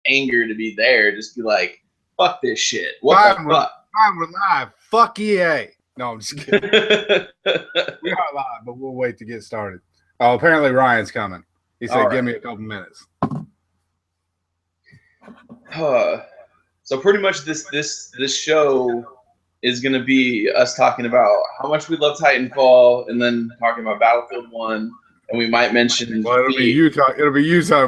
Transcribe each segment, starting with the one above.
anger to be there. Just be like, fuck this shit. What the fuck? Fine, we're live. Fuck EA. No, I'm just kidding. We are live, but we'll wait to get started. Oh, apparently Ryan's coming. He said, "Give me a couple minutes." So pretty much this show is going to be us talking about how much we love Titanfall, and then talking about Battlefield 1, and we might mention. Well, it'll be you talking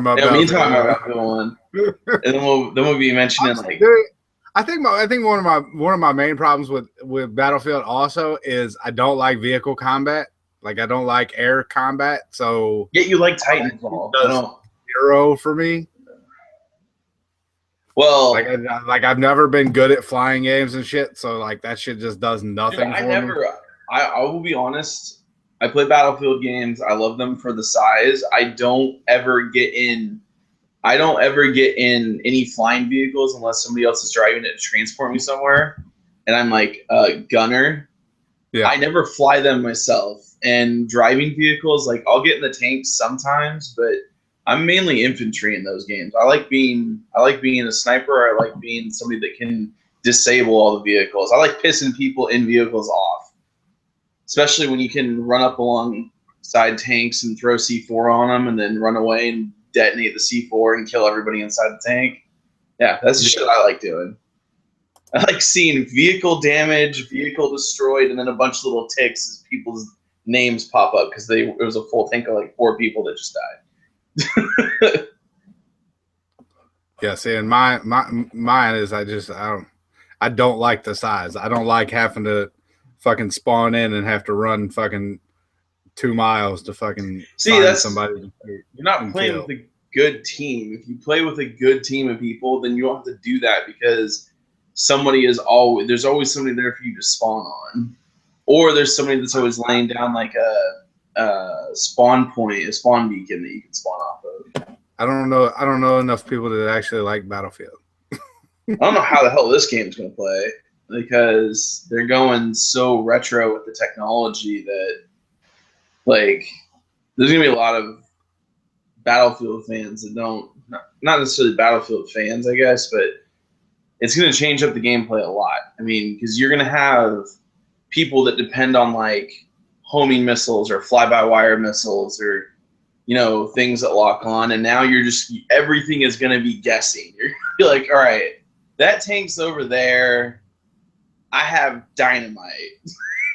about Battlefield 1, and then we'll be mentioning I think one of my main problems with Battlefield also is I don't like vehicle combat. Like I don't like air combat. So yet you like Titanfall. Zero for me. Well, like I've never been good at flying games and shit. So like that shit just does nothing for me. I will be honest. I play Battlefield games. I love them for the size. I don't ever get in any flying vehicles unless somebody else is driving it to transport me somewhere, and I'm like a gunner. Yeah. I never fly them myself. And driving vehicles, like I'll get in the tanks sometimes, but I'm mainly infantry in those games. I like being a sniper. I like being somebody that can disable all the vehicles. I like pissing people in vehicles off, especially when you can run up alongside tanks and throw C4 on them and then run away and detonate the C4 and kill everybody inside the tank. Yeah, that's the shit I like doing. I like seeing vehicle damage, vehicle destroyed, and then a bunch of little ticks as people's names pop up because it was a full tank of like 4 people that just died. Yeah, see, and mine is I don't like the size. I don't like having to fucking spawn in and have to run fucking 2 miles to fucking find somebody. You're not playing with a good team. If you play with a good team of people, then you don't have to do that because there's always somebody there for you to spawn on, or there's somebody that's always laying down like a spawn point, a spawn beacon that you can spawn off of. I don't know enough people that actually like Battlefield. I don't know how the hell this game's gonna play because they're going so retro with the technology that like there's gonna be a lot of Battlefield fans that not necessarily Battlefield fans, I guess, but it's going to change up the gameplay a lot. I mean, because you're going to have people that depend on like homing missiles or fly-by-wire missiles or, things that lock on. And now everything is going to be guessing. You're going to be like, all right, that tank's over there. I have dynamite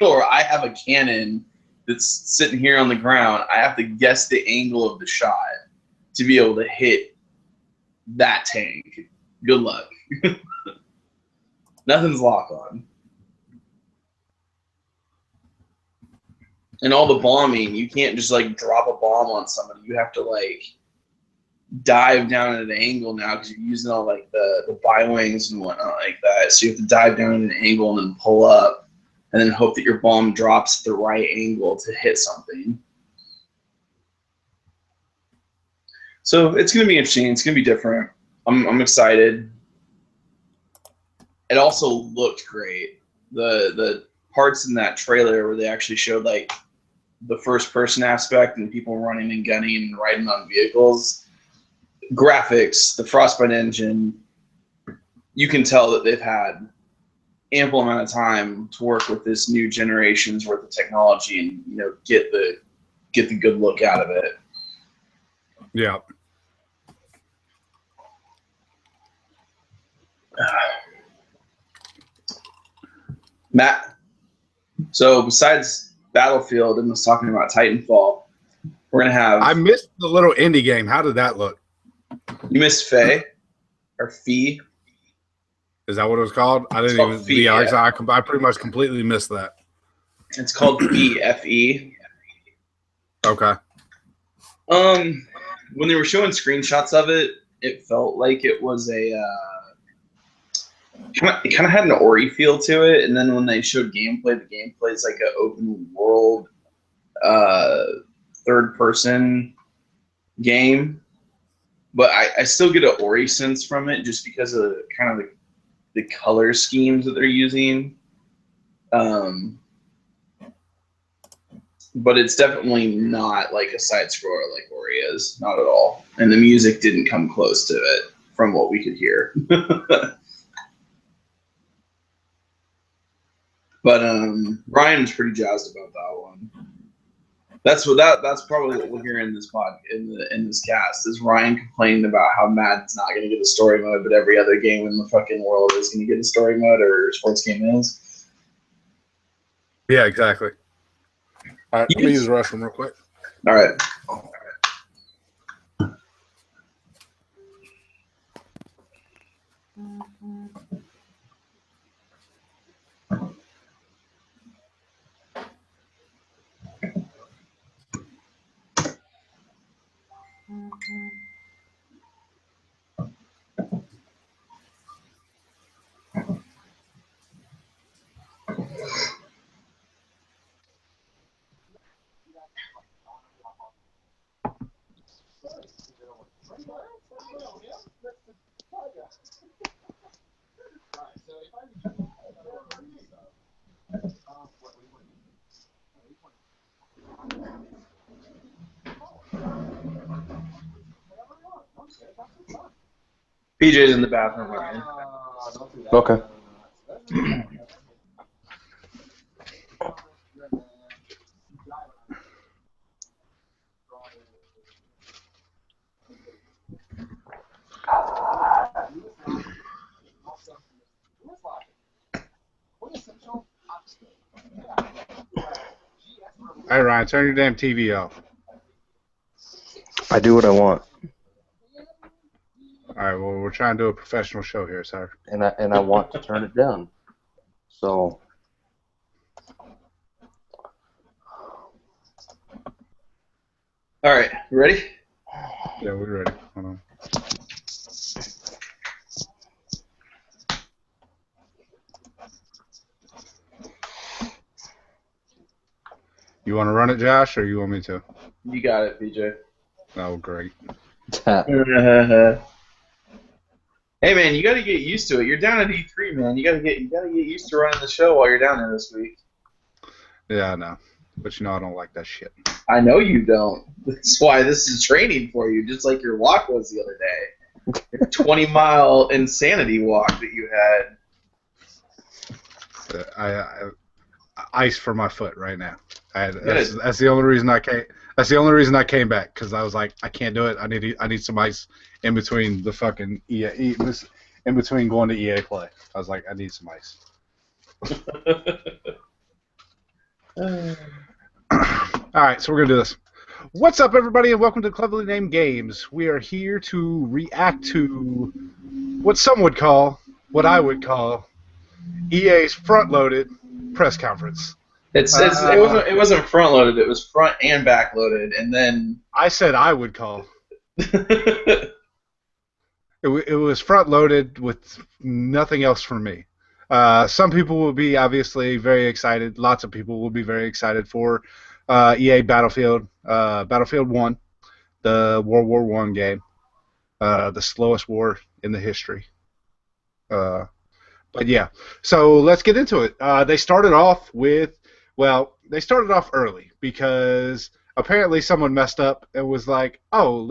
or I have a cannon that's sitting here on the ground. I have to guess the angle of the shot to be able to hit that tank. Good luck. Nothing's lock on. And all the bombing, you can't just like drop a bomb on somebody. You have to like dive down at an angle now because you're using all like the bi-wings and whatnot like that. So you have to dive down at an angle and then pull up and then hope that your bomb drops at the right angle to hit something. So it's going to be interesting. It's going to be different. I'm excited. It also looked great. The parts in that trailer where they actually showed like the first person aspect and people running and gunning and riding on vehicles, graphics, the Frostbite engine, you can tell that they've had ample amount of time to work with this new generation's worth of technology and get the good look out of it. Yeah. Matt, so besides Battlefield and us talking about Titanfall, we're going to have... I missed the little indie game. How did that look? You missed Fee? Or Fee? Is that what it was called? I didn't even... Fee, I pretty much completely missed that. It's called Fee, F-E. Okay. When they were showing screenshots of it, it felt like it was a... It kind of had an Ori feel to it, and then when they showed gameplay, the gameplay is like an open world, third-person game. But I still get an Ori sense from it, just because of kind of the color schemes that they're using. But it's definitely not like a side scroller like Ori is, not at all. And the music didn't come close to it. from what we could hear. But Ryan was pretty jazzed about that one. That's probably what we'll hear in this in this cast is Ryan complaining about how Madden's not going to get a story mode, but every other game in the fucking world is going to get a story mode, or sports game is. Yeah, exactly. All right, let me use the restroom real quick. All right. PJ's in the bathroom, Ryan. Okay. All right, Ryan, turn your damn TV off. I do what I want. All right, well, we're trying to do a professional show here, sir. And I want to turn it down. So. All right, you ready? Yeah, we're ready. Hold on. You want to run it, Josh, or you want me to? You got it, PJ. Oh, great. Hey man, you got to get used to it. You're down at E3, man. You got to get used to running the show while you're down there this week. Yeah, I know. But you know I don't like that shit. I know you don't. That's why this is training for you, just like your walk was the other day. Your 20-mile insanity walk that you had. I ice for my foot right now. That's the only reason I came. That's the only reason I came back, because I was like, I can't do it. I need some ice in between the fucking EA, in between going to EA Play. I was like, I need some ice. All right, so we're gonna do this. What's up, everybody, and welcome to Cleverly Named Games. We are here to react to what some would call, what I would call, EA's front-loaded press conference. It wasn't front loaded. It was front and back loaded, and then I said I would call. It was front loaded with nothing else for me. Some people will be obviously very excited. Lots of people will be very excited for EA Battlefield 1, the World War I game, the slowest war in the history. But yeah, so let's get into it. They started off early because apparently someone messed up and was like, oh,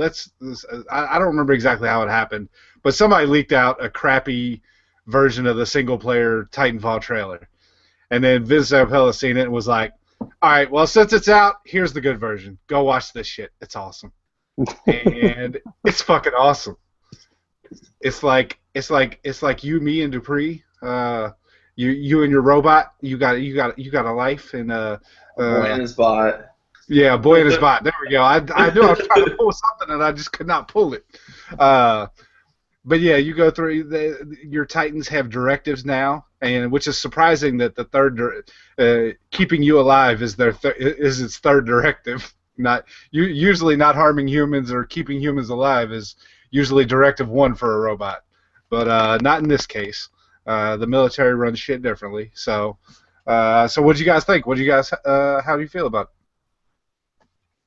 I don't remember exactly how it happened, but somebody leaked out a crappy version of the single-player Titanfall trailer. And then Vince Zampella seen it and was like, all right, well, since it's out, here's the good version. Go watch this shit. It's awesome. And it's fucking awesome. It's like you, me, and Dupree. You and your robot. You got a life and boy and his bot. Yeah, boy and his bot. There we go. I knew I was trying to pull something and I just could not pull it. But yeah, you go through. Your Titans have directives now, and which is surprising that the third keeping you alive is is its third directive. Usually not harming humans or keeping humans alive is usually directive 1 for a robot, but not in this case. The military runs shit differently. So what do you guys think? How do you feel about it?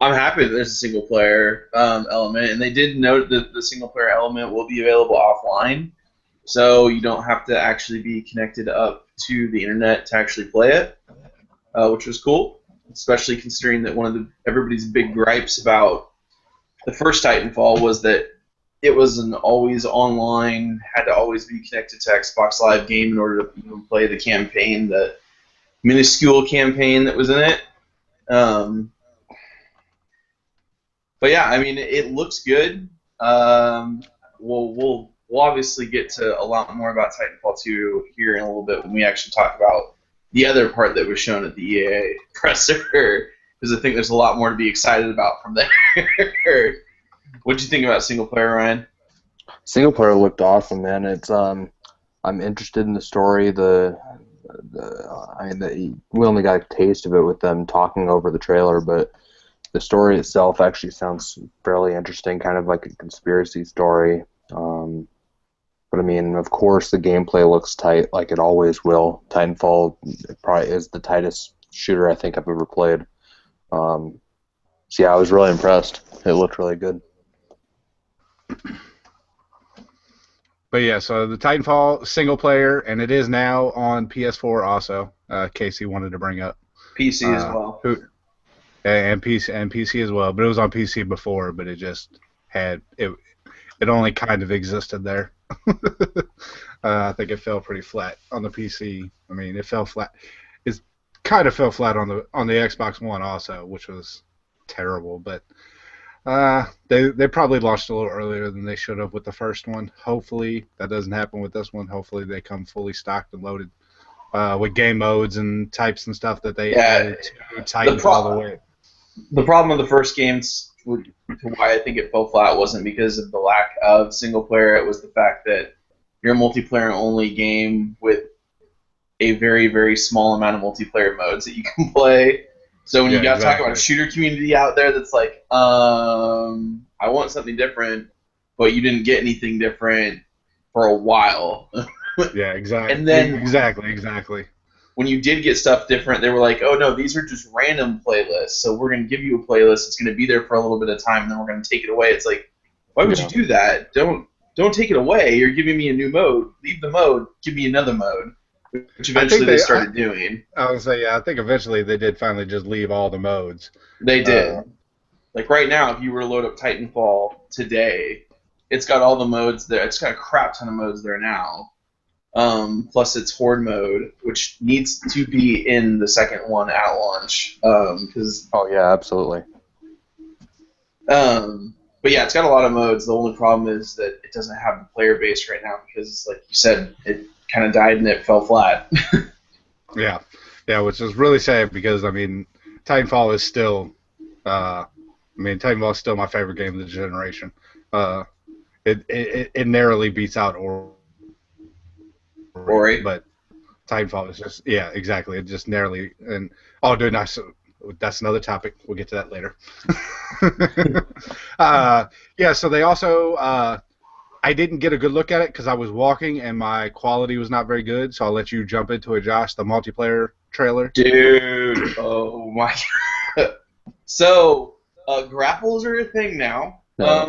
I'm happy that there's a single-player element, and they did note that the single-player element will be available offline, so you don't have to actually be connected up to the internet to actually play it, which was cool, especially considering that one of everybody's big gripes about the first Titanfall was that it was an always online, had to always be connected to Xbox Live game in order to even play the campaign, the minuscule campaign that was in it. But yeah, I mean, it looks good. We'll obviously get to a lot more about Titanfall 2 here in a little bit when we actually talk about the other part that was shown at the EA presser, because I think there's a lot more to be excited about from there. What'd you think about single player, Ryan? Single player looked awesome, man. It's I'm interested in the story. We only got a taste of it with them talking over the trailer, but the story itself actually sounds fairly interesting, kind of like a conspiracy story. But I mean, of course, the gameplay looks tight, like it always will. Titanfall probably is the tightest shooter I think I've ever played. So yeah, I was really impressed. It looked really good. But yeah, so the Titanfall single player, and it is now on PS4 also. Casey wanted to bring up PC as well. And PC as well, but it was on PC before, but it just had it only kind of existed there. I think it fell pretty flat on the PC. I mean, it fell flat. It kind of fell flat on the Xbox One also, which was terrible. But they probably launched a little earlier than they should have with the first one. Hopefully that doesn't happen with this one. Hopefully they come fully stocked and loaded with game modes and types and stuff that they added to Titanfall all the way. The problem with the first games, to why I think it fell flat, wasn't because of the lack of single player. It was the fact that you're a multiplayer only game with a very, very small amount of multiplayer modes that you can play. So when you got to talk about a shooter community out there that's like, I want something different, but you didn't get anything different for a while. Yeah, exactly. And then exactly. When you did get stuff different, they were like, oh no, these are just random playlists. So we're going to give you a playlist. It's going to be there for a little bit of time, and then we're going to take it away. It's like, why would you do that? Don't take it away. You're giving me a new mode. Leave the mode. Give me another mode. Which eventually they started doing. I would say, yeah, I think eventually they did finally just leave all the modes. They did. Like right now, if you were to load up Titanfall today, it's got all the modes there. It's got a crap ton of modes there now. Plus it's Horde mode, which needs to be in the second one at launch. Oh yeah, absolutely. But yeah, it's got a lot of modes. The only problem is that it doesn't have the player base right now because, like you said, it kind of died and it fell flat. Yeah, which is really sad because I mean, Titanfall is still, Titanfall is still my favorite game of the generation. It narrowly beats out Ori, but Titanfall is just exactly. It just narrowly dude, nice. That's another topic. We'll get to that later. So they also I didn't get a good look at it because I was walking and my quality was not very good. So I'll let you jump into it, Josh. The multiplayer trailer, dude. Oh my god. So grapples are a thing now. Not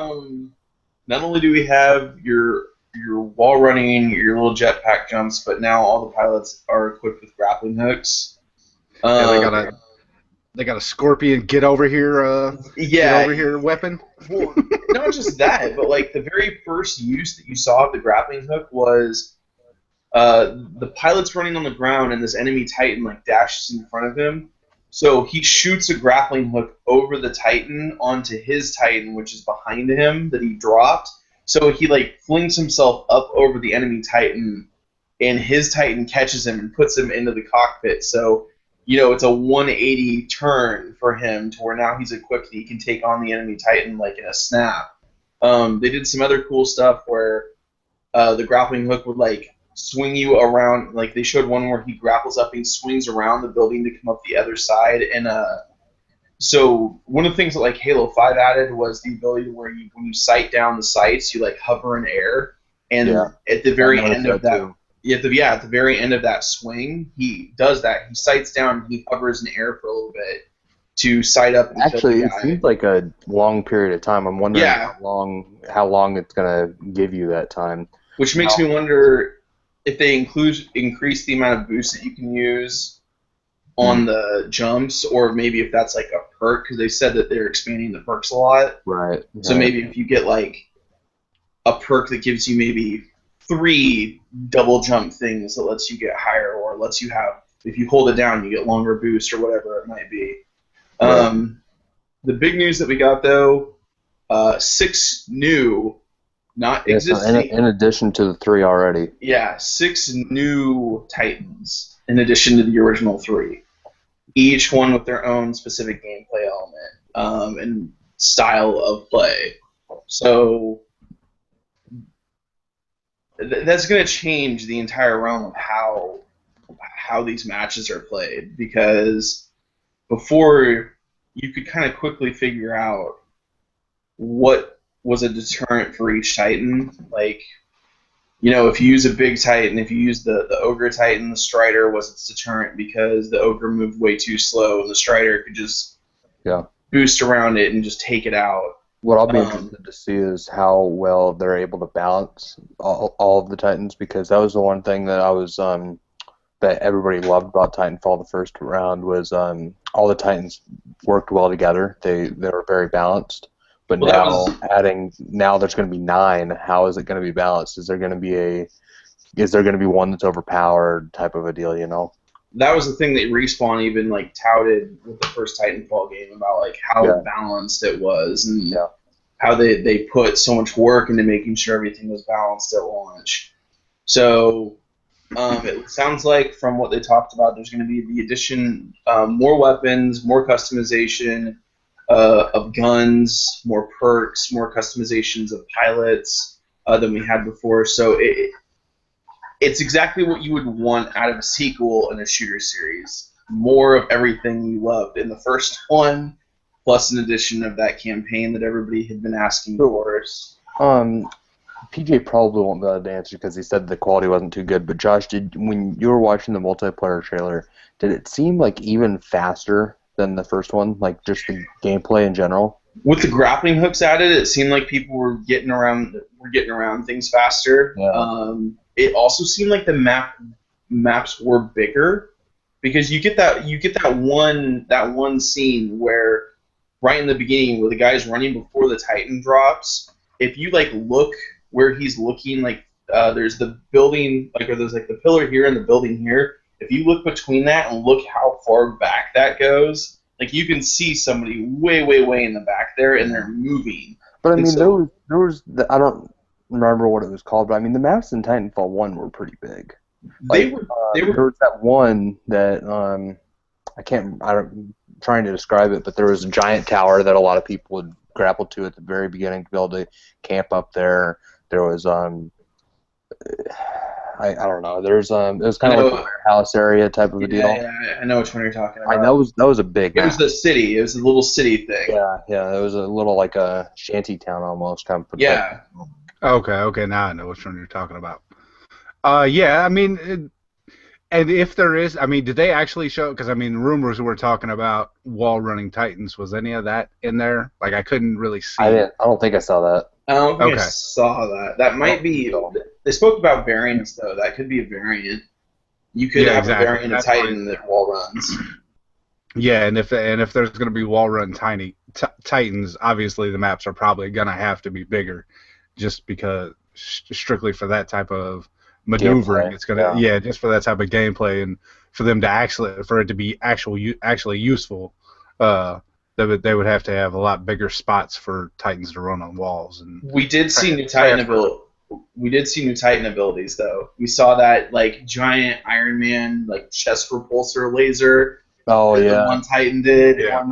only do we have your wall running, your little jetpack jumps, but now all the pilots are equipped with grappling hooks. They got a scorpion get over here weapon. Well, not just that, but like the very first use that you saw of the grappling hook was the pilot's running on the ground and this enemy Titan like dashes in front of him. So he shoots a grappling hook over the Titan onto his Titan, which is behind him that he dropped. So he like flings himself up over the enemy Titan, and his Titan catches him and puts him into the cockpit. So, it's a 180 turn for him to where now he's equipped and he can take on the enemy Titan like in a snap. They did some other cool stuff where the grappling hook would like swing you around. Like they showed one where he grapples up and he swings around the building to come up the other side. And so one of the things that like Halo 5 added was the ability to where when you sight down the sights, you like hover in air, and at the very end of that, at the very end of that swing, he does that. He sights down, and he hovers in air for a little bit to sight up. And actually, it seems like a long period of time. I'm wondering how long it's gonna give you that time. Which makes me wonder if they increase the amount of boost that you can use on the jumps, or maybe if that's like a perk, because they said that they're expanding the perks a lot. Right. So maybe if you get like a perk that gives you maybe 3 double jump things that lets you get higher, or lets you have, if you hold it down, you get longer boost or whatever it might be. The big news that we got though, 6 new, not existing. In addition to the 3 already. Yeah, 6 new Titans in addition to the original 3. Each one with their own specific gameplay element and style of play. So that's going to change the entire realm of how these matches are played, because before you could kind of quickly figure out what was a deterrent for each Titan. Like, you know, if you use a big Titan, if you use the Ogre Titan, the Strider was its deterrent because the Ogre moved way too slow and the Strider could just boost around it and just take it out. What I'll be interested to see is how well they're able to balance all of the Titans, because that was the one thing that I was that everybody loved about Titanfall the first round was all the Titans worked well together. They were very balanced. But now there's going to be 9. How is it going to be balanced? Is there going to be one that's overpowered type of a deal? You know. That was the thing that Respawn even like touted with the first Titanfall game about like how balanced it was and how they put so much work into making sure everything was balanced at launch. So it sounds like from what they talked about, there's going to be the addition, more weapons, more customization of guns, more perks, more customizations of pilots than we had before. So it's exactly what you would want out of a sequel in a shooter series. More of everything you loved in the first one, plus an addition of that campaign that everybody had been asking for. PJ probably won't be able to answer because he said the quality wasn't too good. But Josh, when you were watching the multiplayer trailer, did it seem like even faster than the first one? Like just the gameplay in general? With the grappling hooks added, it seemed like people were getting around things faster. Yeah. It also seemed like the maps were bigger, because you get that one scene where right in the beginning where the guy's running before the Titan drops. If you like look where he's looking, like there's the building, like, or there's like the pillar here and the building here. If you look between that and look how far back that goes, like you can see somebody way, way, way in the back there, and they're moving. But I mean, there was I don't remember what it was called, but I mean the maps in Titanfall 1 were pretty big. Like, there was that one that I'm trying to describe it, but there was a giant tower that a lot of people would grapple to at the very beginning to be able to camp up there. There was I don't know. There's it was kind of like a warehouse area type of a deal. Yeah, I know which one you're talking about. That was a big map. It was the city. It was a little city thing. Yeah. It was a little like a shanty town almost kind of. Yeah. Okay. Now I know which one you're talking about. Yeah. I mean, and if there is, I mean, did they actually show? Because I mean, rumors were talking about wall running Titans. Was any of that in there? Like I couldn't really see. I don't think I saw that. I don't think I saw that. That might be. They spoke about variants though. That could be a variant. You could have a variant of Titan that wall runs. Yeah, and if there's going to be wall run Titans, obviously the maps are probably going to have to be bigger, just because strictly for that type of maneuvering. It's going to just for that type of gameplay, and for them to for it to be actually useful. They would have to have a lot bigger spots for Titans to run on walls. And we did see new Titan abilities though. We saw that like giant Iron Man like chest repulsor laser. Oh yeah, one Titan did. Yeah.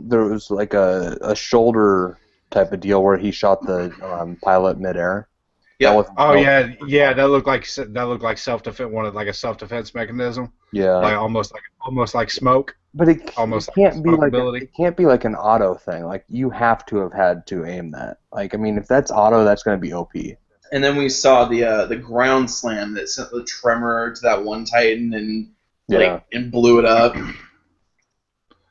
There was like a shoulder type of deal where he shot the pilot midair. Yeah. That looked like self-defense. Like a self-defense mechanism. Yeah. Like almost like smoke. But it can't be like an auto thing. Like you have to have had to aim that. Like I mean, if that's auto, that's going to be OP. And then we saw the ground slam that sent the tremor to that one Titan and blew it up.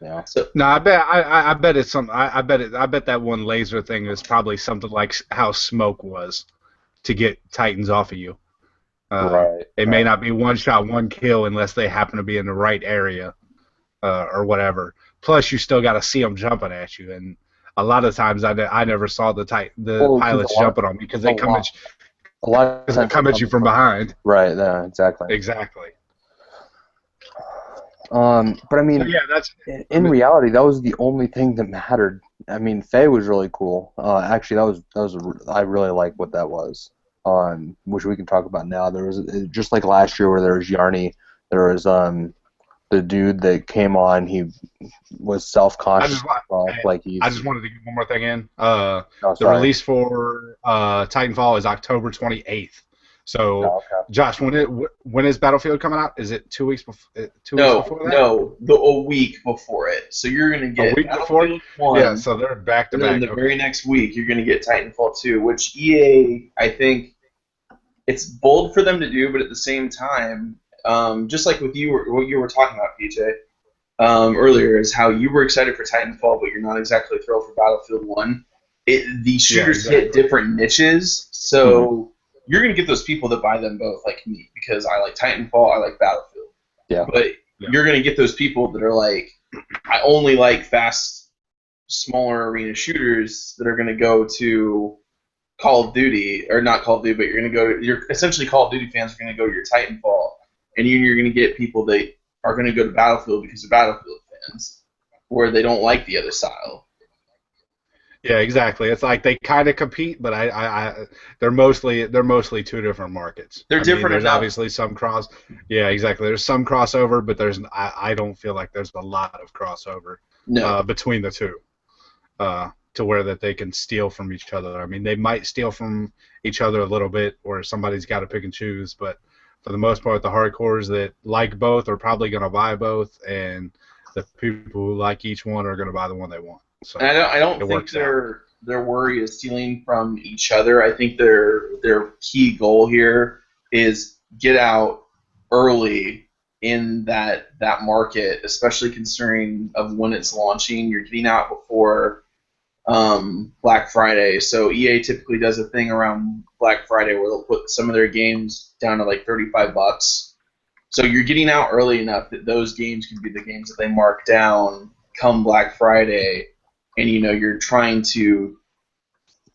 Yeah. So, no, I bet it's some. I bet that one laser thing is probably something like how smoke was to get Titans off of you. It may not be one shot, one kill unless they happen to be in the right area or whatever. Plus, you still got to see them jumping at you. And a lot of times I never saw the pilots jumping on me because they come at you from behind. Right. Yeah. Exactly. Exactly. But I mean, so, yeah, in reality, that was the only thing that mattered. I mean, Faye was really cool. Actually, I really like what that was. Which we can talk about now. There was just like last year where there was Yarny. There was the dude that came on. He was self-conscious. I just wanted to get one more thing in. The release for Titanfall is October 28th. So, Josh, when is Battlefield coming out? Is it 2 weeks before? Weeks before that? No, a week before it. So you're gonna get a week Battlefield before. 1, yeah, so they're back to back. And then the very next week, you're gonna get Titanfall 2, which EA, I think, it's bold for them to do, but at the same time, just like with you, what you were talking about, PJ, earlier, is how you were excited for Titanfall, but you're not exactly thrilled for Battlefield 1. The shooters hit different niches, so you're going to get those people that buy them both, like me, because I like Titanfall, I like Battlefield. Yeah. But you're going to get those people that are like, I only like fast, smaller arena shooters that are going to go to Call of Duty, or not Call of Duty, but you're essentially Call of Duty fans are going to go to your Titanfall, and you're going to get people that are going to go to Battlefield because they're Battlefield fans, where they don't like the other style. Yeah, exactly. It's like they kind of compete, but they're mostly two different markets. They're different. There's obviously some cross. Yeah, exactly. There's some crossover, but I don't feel like there's a lot of crossover between the two, to where that they can steal from each other. I mean, they might steal from each other a little bit, where somebody's got to pick and choose, but for the most part, the hardcores that like both are probably going to buy both, and the people who like each one are going to buy the one they want. So and I don't think their worry is stealing from each other. I think their key goal here is get out early in that market, especially considering of when it's launching. You're getting out before Black Friday. So EA typically does a thing around Black Friday where they'll put some of their games down to like $35. So you're getting out early enough that those games can be the games that they mark down come Black Friday. And, you're trying to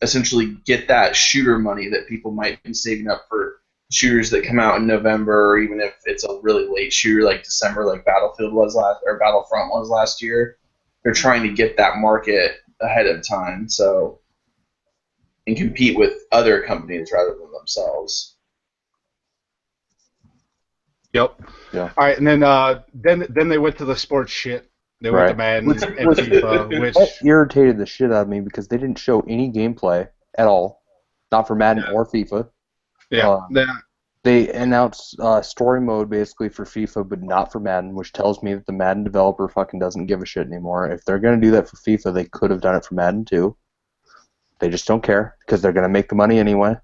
essentially get that shooter money that people might be saving up for shooters that come out in November, or even if it's a really late shooter like December, like Battlefront was last year. They're trying to get that market ahead of time, and compete with other companies rather than themselves. Yep. Yeah. All right, and then they went to the sports shit. They went to Madden and FIFA, which irritated the shit out of me because they didn't show any gameplay at all, not for Madden or FIFA. Yeah. They announced story mode basically for FIFA, but not for Madden, which tells me that the Madden developer fucking doesn't give a shit anymore. If they're gonna do that for FIFA, they could have done it for Madden too. They just don't care because they're gonna make the money anyway.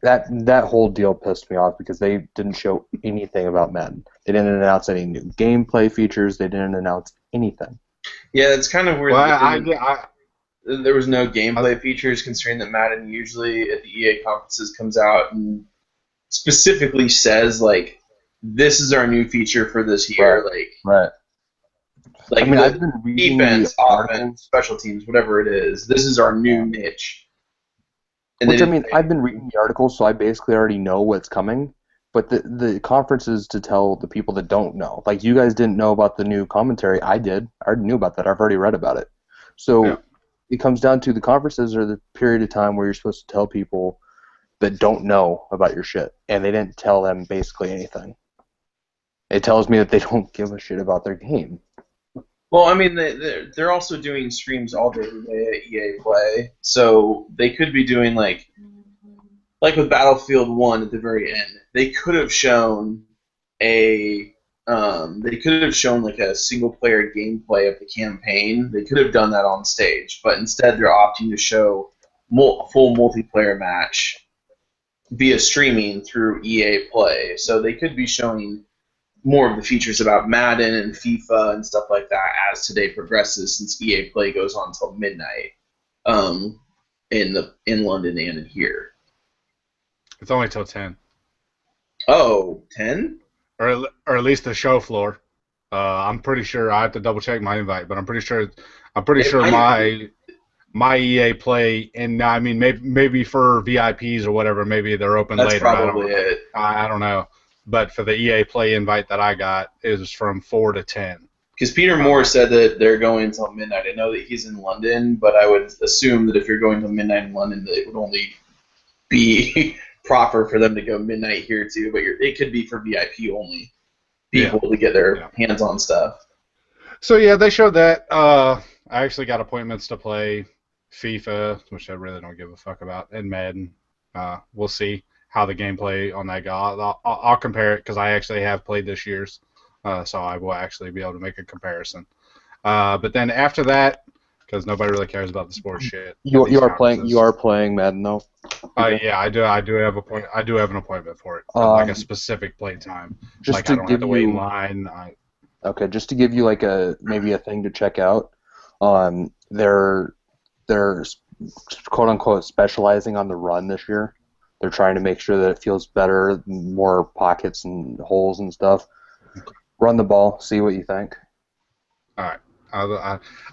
That whole deal pissed me off because they didn't show anything about Madden. They didn't announce any new gameplay features. They didn't announce anything. Yeah, it's kind of weird. There was no gameplay features, considering that Madden usually at the EA conferences comes out and specifically says, like, this is our new feature for this year. Right. Like, I mean, I've been reading defense, offense, special teams, whatever it is. This is our new niche. I've been reading the articles, so I basically already know what's coming. But the conference is to tell the people that don't know. Like, you guys didn't know about the new commentary. I did. I already knew about that. I've already read about it. So it comes down to the conferences are the period of time where you're supposed to tell people that don't know about your shit. And they didn't tell them basically anything. It tells me that they don't give a shit about their game. Well, I mean, they're also doing streams all day every day at EA Play, so they could be doing like with Battlefield 1 at the very end. They could have shown like a single player gameplay of the campaign. They could have done that on stage, but instead they're opting to show full multiplayer match via streaming through EA Play. So they could be showing more of the features about Madden and FIFA and stuff like that as today progresses, since EA Play goes on until midnight in London and in here. It's only till 10. Oh, 10? Or at least the show floor. I'm pretty sure I have to double check my invite, but I'm pretty sure my EA Play, and I mean maybe for VIPs or whatever, maybe they're open That's later. probably it. I don't know, but for the EA Play invite that I got, it was from 4 to 10. Because Peter Moore said that they're going until midnight. I know that he's in London, but I would assume that if you're going till midnight in London, that it would only be proper for them to go midnight here too. But it could be for VIP only people to get their hands on stuff. So yeah, they showed that. I actually got appointments to play FIFA, which I really don't give a fuck about, and Madden. We'll see how the gameplay on that goes. I'll compare it because I actually have played this year's, so I will actually be able to make a comparison. But then after that, because nobody really cares about the sports shit. You are playing Madden though. Yeah, I do have an appointment for it, like a specific play time. I don't have to wait in line. Okay, just to give you like maybe a thing to check out. They're quote unquote specializing on the run this year. They're trying to make sure that it feels better, more pockets and holes and stuff. Run the ball, see what you think. All right,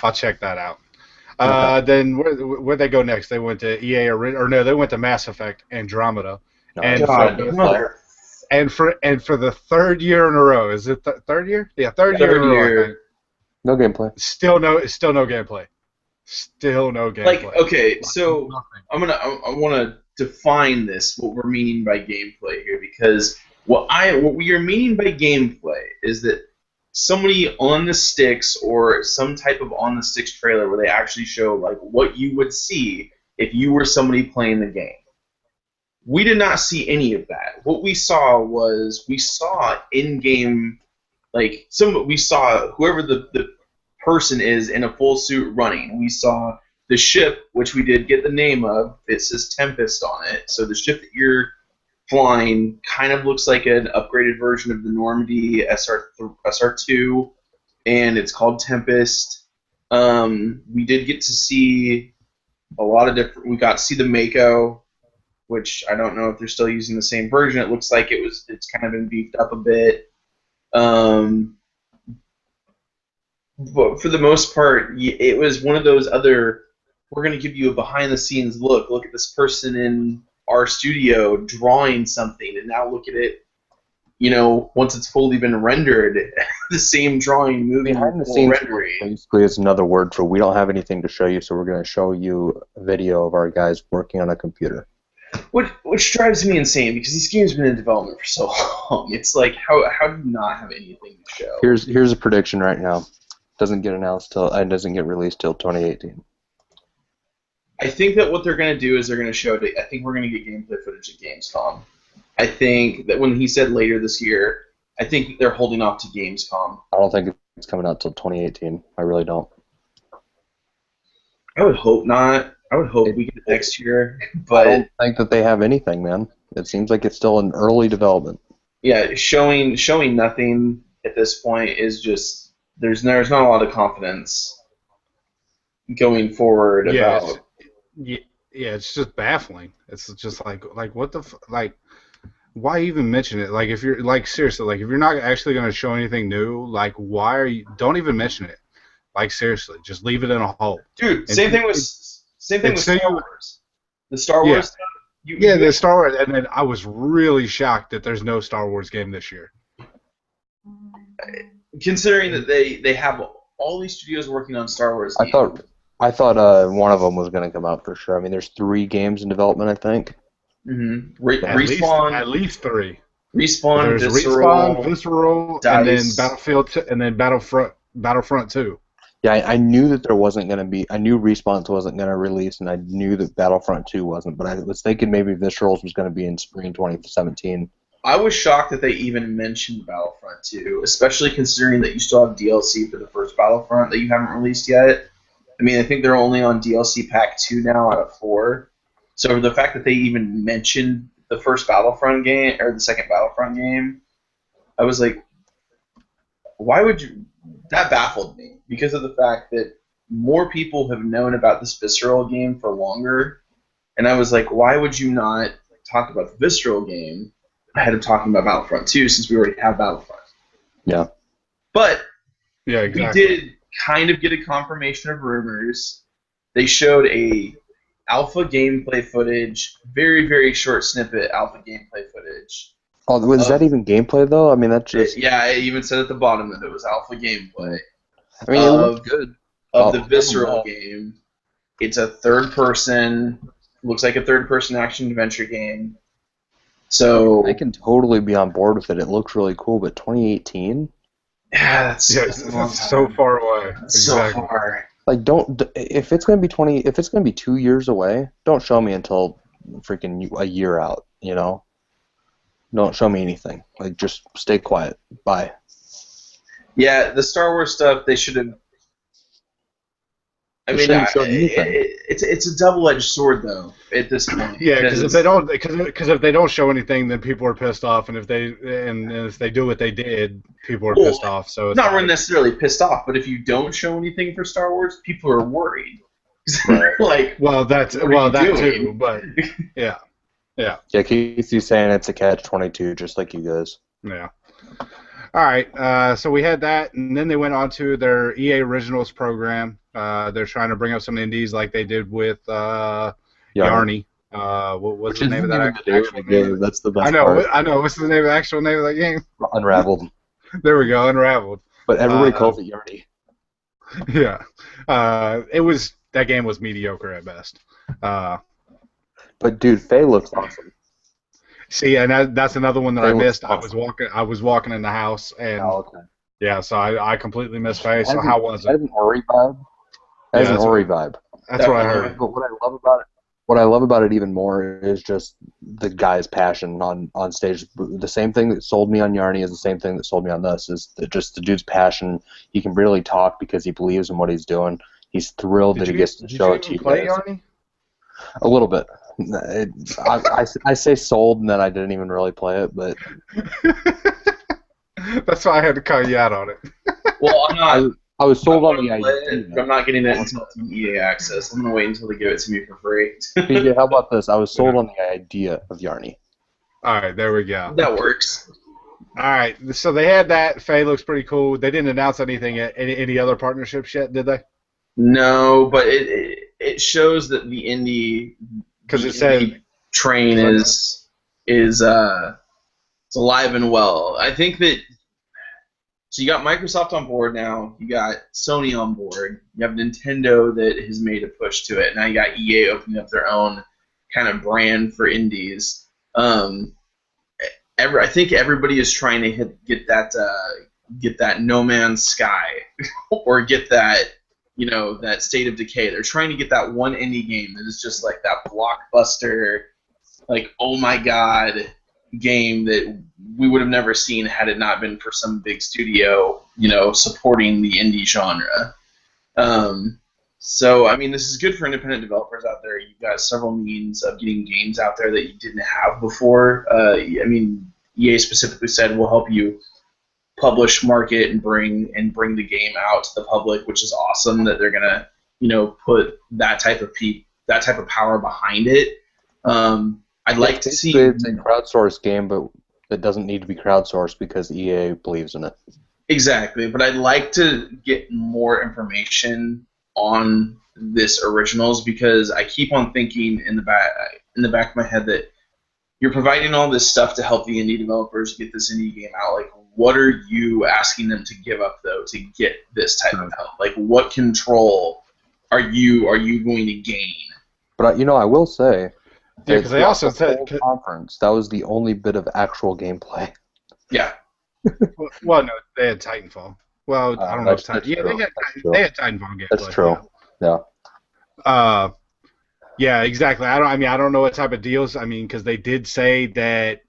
I'll check that out. Okay. Then where'd they go next? They went to EA they went to Mass Effect Andromeda. And for the third year in a row, is it third year? Yeah, third year in a row. I think. No gameplay. Still no gameplay. Still no gameplay. Like, okay, so I want to define this, what we're meaning by gameplay here, because what we are meaning by gameplay is that somebody on the sticks or some type of on the sticks trailer where they actually show like what you would see if you were somebody playing the game. We did not see any of that. What we saw in-game, like we saw whoever the person is in a full suit running. We saw the ship, which we did get the name of. It says Tempest on it. So the ship that you're flying kind of looks like an upgraded version of the Normandy SR2, and it's called Tempest. We did get to see a lot of different. We got to see the Mako, which I don't know if they're still using the same version. It looks like it's kind of been beefed up a bit. But for the most part, it was one of those other, we're going to give you a behind-the-scenes look. Look at this person in our studio drawing something, and now look at it, once it's fully been rendered, the same drawing moving behind the scenes rendering. Basically, it's another word for we don't have anything to show you, so we're going to show you a video of our guys working on a computer. Which drives me insane, because these games have been in development for so long. It's like, how do you not have anything to show? Here's a prediction right now. Doesn't get released till 2018. I think that what they're going to do is they're going to show it. I think we're going to get gameplay footage at Gamescom. I think that when he said later this year, I think they're holding off to Gamescom. I don't think it's coming out till 2018. I really don't. I would hope not. I would hope we get it next year. But I don't think that they have anything, man. It seems like it's still in early development. Yeah, showing nothing at this point is just there's not a lot of confidence going forward about. It's just baffling. It's just like what the why even mention it? Like if you're seriously, like if you're not actually going to show anything new, like don't even mention it. Like seriously, just leave it in a hole. Dude, same thing with Star Wars. The Star Wars stuff. The Star Wars, and then I was really shocked that there's no Star Wars game this year. Considering that they have all these studios working on Star Wars games. I thought one of them was going to come out for sure. I mean, there's 3 games in development, I think. Mm-hmm. Respawn. At least 3. Respawn, there's Visceral, DICE. And then Battlefield, and then Battlefront 2. Yeah, I knew that there wasn't going to be. I knew Respawn wasn't going to release, and I knew that Battlefront 2 wasn't. But I was thinking maybe Viscerals was going to be in spring 2017. I was shocked that they even mentioned Battlefront 2, especially considering that you still have DLC for the first Battlefront that you haven't released yet. I mean, I think they're only on DLC Pack 2 now out of 4. So the fact that they even mentioned the first Battlefront game, or the second Battlefront game, I was like, why would you... That baffled me, because of the fact that more people have known about this Visceral game for longer, and I was like, why would you not talk about the Visceral game ahead of talking about Battlefront 2, since we already have Battlefront? Yeah. But yeah, exactly. We did kind of get a confirmation of rumors. They showed a alpha gameplay footage, very, very short snippet alpha gameplay footage. Oh, was that even gameplay though? I mean, that just yeah, it even said at the bottom that it was alpha gameplay. I mean, it looked good. Of the Visceral game. It's a looks like a third-person action-adventure game. So I can totally be on board with it. It looks really cool, but 2018? Yeah, that's so far away. Exactly. So far. Like, if it's gonna be 2 years away, don't show me until freaking a year out. You know, don't show me anything. Like, just stay quiet. Bye. Yeah, the Star Wars stuff they should have. I mean, it's a double-edged sword though at this point. Yeah, because if they don't show anything, then people are pissed off, and if they do what they did, people are pissed off. So it's not necessarily pissed off, but if you don't show anything for Star Wars, people are worried. Like, that too, but yeah. Yeah, Casey's saying it's a catch-22, just like you guys. Yeah. All right, so we had that, and then they went on to their EA Originals program. They're trying to bring up some indies like they did with Yarny. What's the name of that actual game? That's the best part. I know. What's the actual name of that game? Unraveled. There we go, Unraveled. But everybody calls it Yarny. Yeah. That game was mediocre at best. But dude, Faye looks awesome. See, and that's another one that I missed. Awesome. I was walking in the house, and yeah, so I completely missed Faye. So how was it? That has an Ori vibe. That's an Ori vibe. That's what I heard. But what I love about it even more is just the guy's passion on stage. The same thing that sold me on Yarny is the same thing that sold me on this. Is just the dude's passion. He can barely talk because he believes in what he's doing. He's thrilled that he gets to show it to you guys. Did you play Yarny? A little bit. I say sold, and then I didn't even really play it, but that's why I had to call you out on it. Well, I'm not. I was sold on the idea. I'm not getting it until it's EA access. I'm gonna wait until they give it to me for free. PJ, how about this? I was sold on the idea of Yarny. All right, there we go. That works. All right, so they had that. Faye looks pretty cool. They didn't announce anything at any other partnerships yet, did they? No, but it shows that the indie. Because it said train is alive and well. I think that so you got Microsoft on board now. You got Sony on board. You have Nintendo that has made a push to it. Now you got EA opening up their own kind of brand for indies. I think everybody is trying to get that No Man's Sky or get that. That State of Decay. They're trying to get that one indie game that is just like that blockbuster, like, oh my god, game that we would have never seen had it not been for some big studio, supporting the indie genre. So, I mean, this is good for independent developers out there. You've got several means of getting games out there that you didn't have before. I mean, EA specifically said, we'll help you publish, market, and bring the game out to the public, which is awesome that they're gonna, put that type of power behind it. I'd like to see it's a crowdsourced game, but it doesn't need to be crowdsourced because EA believes in it. Exactly, but I'd like to get more information on this Originals because I keep on thinking in the back of my head that you're providing all this stuff to help the indie developers get this indie game out. Like, what are you asking them to give up though to get this type of help? Like, what control are you going to gain? But I will say, yeah, because they also said conference that was the only bit of actual gameplay. Yeah. Well, no, they had Titanfall. Well, I don't know if Titanfall. Yeah, they had Titanfall gameplay. That's true. Yeah. Yeah, exactly. I don't know what type of deals. I mean, because they did say that.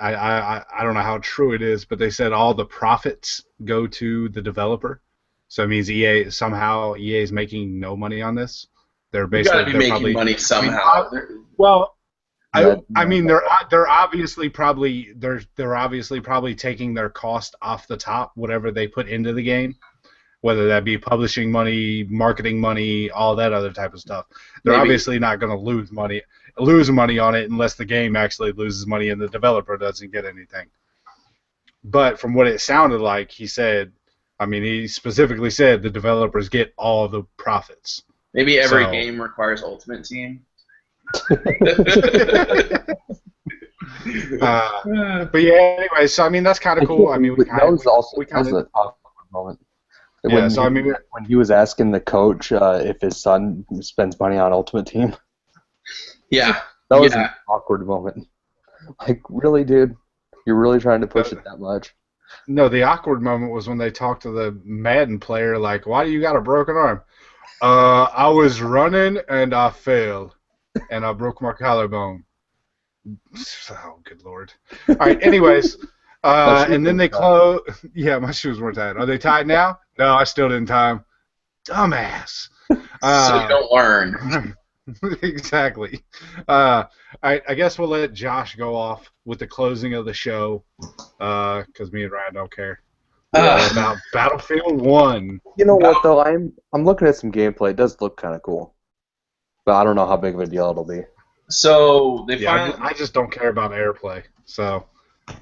I don't know how true it is, but they said all the profits go to the developer. So it means EA is making no money on this. They're basically making money somehow. I mean, they're obviously probably taking their cost off the top, whatever they put into the game, whether that be publishing money, marketing money, all that other type of stuff. They're obviously not going to lose money on it unless the game actually loses money and the developer doesn't get anything. But from what it sounded like, he said, I mean, he specifically said the developers get all the profits. Maybe every game requires Ultimate Team. But yeah, anyway, so I mean that's kind of cool. I mean, that was an awkward moment. Yeah, so I mean, when he was asking the coach if his son spends money on Ultimate Team. Yeah, that was an awkward moment. Like, really, dude? You're really trying to push it that much? No, the awkward moment was when they talked to the Madden player, like, "Why do you got a broken arm?" I was running and I fell, and I broke my collarbone. Oh, good lord! All right. Anyways, and then they close. Yeah, my shoes weren't tied. Are they tied now? No, I still didn't tie them. Dumbass. So you don't learn. Exactly. I guess we'll let Josh go off with the closing of the show, because me and Ryan don't care about Battlefield 1. You know what though? I'm looking at some gameplay. It does look kind of cool, but I don't know how big of a deal it'll be. So I just don't care about airplay. So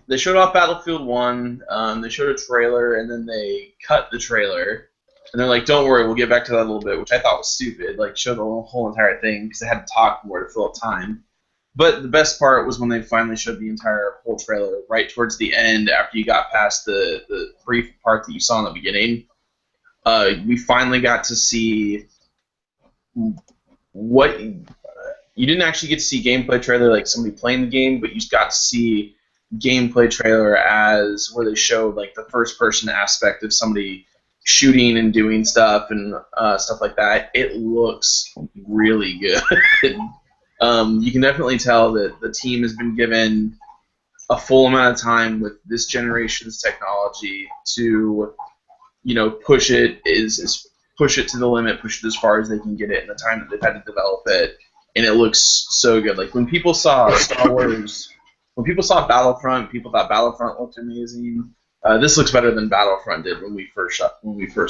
they showed off Battlefield 1. They showed a trailer, and then they cut the trailer. And they're like, "Don't worry, we'll get back to that a little bit," which I thought was stupid. Like, show the whole entire thing because they had to talk more to fill up time. But the best part was when they finally showed the entire whole trailer right towards the end, after you got past the brief part that you saw in the beginning. We finally got to see what you didn't actually get to see gameplay trailer like somebody playing the game, but you got to see gameplay trailer as where they showed like the first person aspect of somebody shooting and doing stuff and stuff like that. It looks really good. You can definitely tell that the team has been given a full amount of time with this generation's technology to, push it to the limit, push it as far as they can get it in the time that they've had to develop it, and it looks so good. Like when people saw Star Wars, when people saw Battlefront, people thought Battlefront looked amazing. This looks better than Battlefront did when we first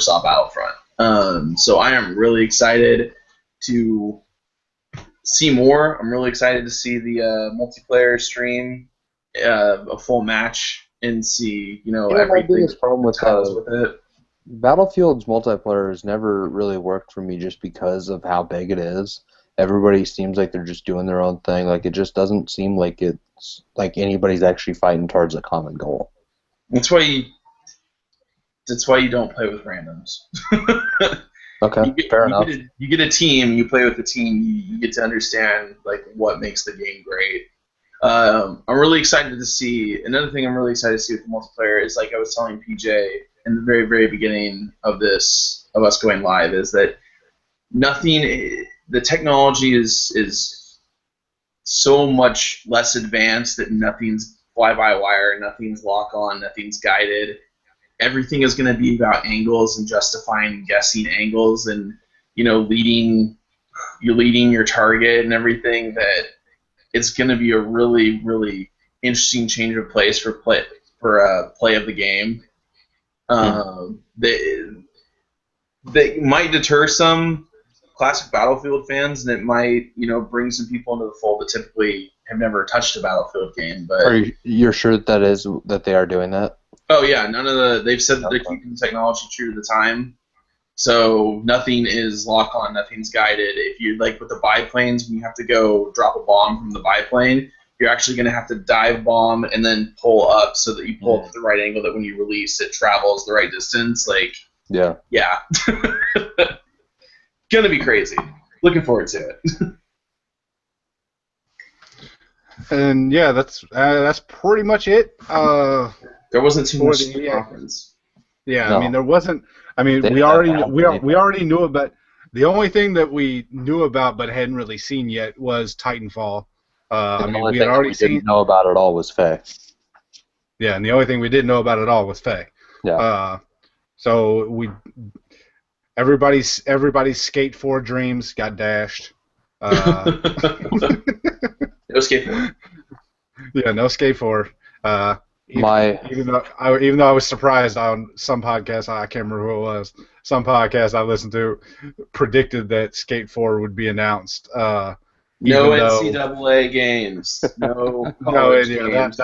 saw Battlefront. So I am really excited to see more. I'm really excited to see the multiplayer stream, a full match, and see everything. My biggest problem with it. Battlefield's multiplayer has never really worked for me just because of how big it is. Everybody seems like they're just doing their own thing. Like, it just doesn't seem like it's like anybody's actually fighting towards a common goal. That's why you don't play with randoms. Okay, fair enough. You get a team, you play with the team, you get to understand like what makes the game great. I'm really excited to see. Another thing I'm really excited to see with the multiplayer is, like I was telling PJ in the very, very beginning of us going live, is that the technology is so much less advanced that nothing's fly-by-wire, nothing's lock-on, nothing's guided. Everything is going to be about angles and justifying guessing angles and, leading your target and everything. That it's going to be a really, really interesting change of pace for play of the game. They might deter some classic Battlefield fans, and it might, bring some people into the fold that typically have never touched a Battlefield game. But you're sure that they are doing that? Oh yeah, they've said that they're keeping the technology true to the time. So nothing is lock on, nothing's guided. If you like with the biplanes, when you have to go drop a bomb from the biplane, you're actually going to have to dive bomb and then pull up so that you pull up at the right angle, that when you release it travels the right distance. Like, yeah. Gonna be crazy. Looking forward to it. And yeah, that's pretty much it. There wasn't too much conference. Yeah, no. I mean there wasn't. I mean we already knew about. The only thing that we knew about but hadn't really seen yet was Titanfall. I mean we had already seen. Didn't know about it all was Faye. Yeah, and the only thing we didn't know about it all was Faye. Yeah. So everybody's Skate 4 dreams got dashed. No Skate 4. Yeah, no Skate 4. Even though I was surprised on some podcasts, I can't remember who it was. Some podcasts I listened to predicted that Skate 4 would be announced. No NCAA games. No college games.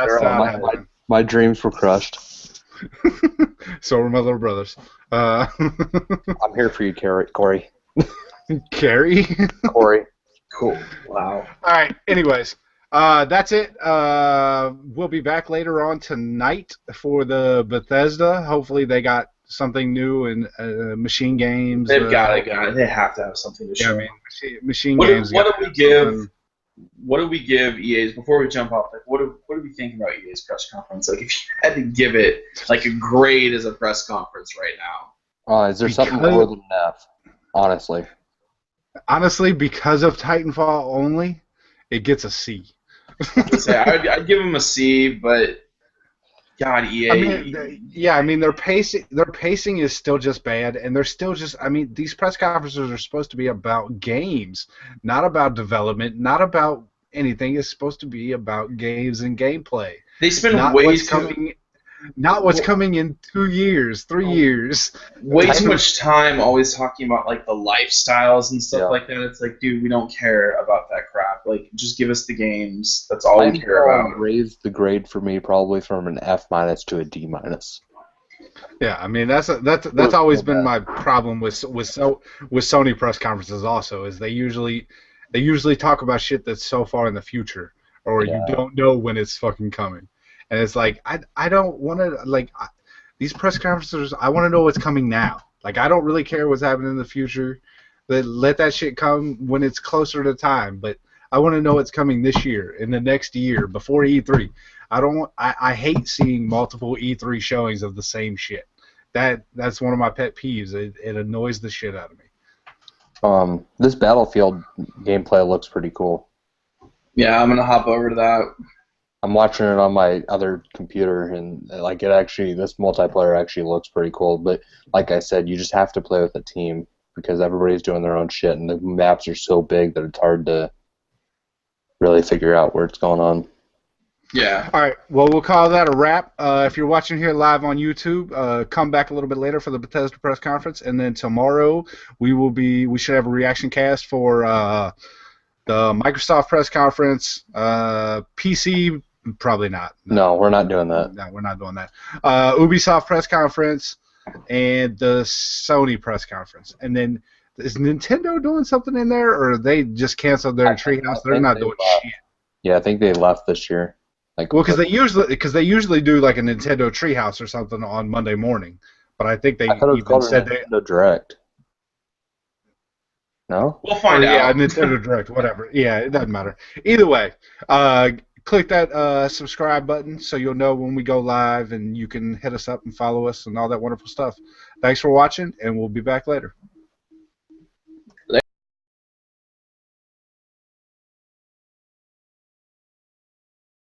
My dreams were crushed. So are my little brothers. I'm here for you, Corey. Carrie? Corey. Cool. Wow. All right. Anyways, that's it. We'll be back later on tonight for the Bethesda. Hopefully they got something new in machine games. They've got it. They have to have something to show. Yeah, I mean, machine games. What do we give EA's before we jump off? Like, what do we think about EA's press conference? Like, if you had to give it like a grade as a press conference right now, Is there something more than an F? Honestly, because of Titanfall only, it gets a C. I'd give them a C, but God, EA. I mean, their pacing is still just bad, and they're still just. I mean, these press conferences are supposed to be about games, not about development, not about anything. It's supposed to be about games and gameplay. They spend not what's coming in 2 years, 3 years. Way too much time always talking about like the lifestyles and stuff like that. It's like, dude, we don't care about that crap. Like, just give us the games. That's all we care about. Raised the grade for me probably from an F- to a D-. Yeah, I mean that's always been my problem with Sony press conferences. Also, is they usually talk about shit that's so far in the future, or you don't know when it's fucking coming. And it's like, I don't want to, these press conferences, I want to know what's coming now. Like, I don't really care what's happening in the future. Let that shit come when it's closer to time. But I want to know what's coming this year, in the next year, before E3. I hate seeing multiple E3 showings of the same shit. That's one of my pet peeves. It annoys the shit out of me. This Battlefield gameplay looks pretty cool. Yeah, I'm going to hop over to that. I'm watching it on my other computer, and this multiplayer actually looks pretty cool. But like I said, you just have to play with a team because everybody's doing their own shit, and the maps are so big that it's hard to really figure out where it's going on. Yeah. All right. Well, we'll call that a wrap. If you're watching here live on YouTube, come back a little bit later for the Bethesda press conference, and then tomorrow we should have a reaction cast for the Microsoft press conference, PC. Probably not. No, we're not doing that. No, we're not doing that. Ubisoft press conference and the Sony press conference. And then, is Nintendo doing something in there, or they just canceled their Treehouse? They're not doing shit. Yeah, I think they left this year. Because they usually do like a Nintendo Treehouse or something on Monday morning. But I think they even said Nintendo Direct. No? We'll find out. Yeah, Nintendo Direct, whatever. Yeah, it doesn't matter. Either way, click that subscribe button so you'll know when we go live, and you can hit us up and follow us and all that wonderful stuff. Thanks for watching, and we'll be back later.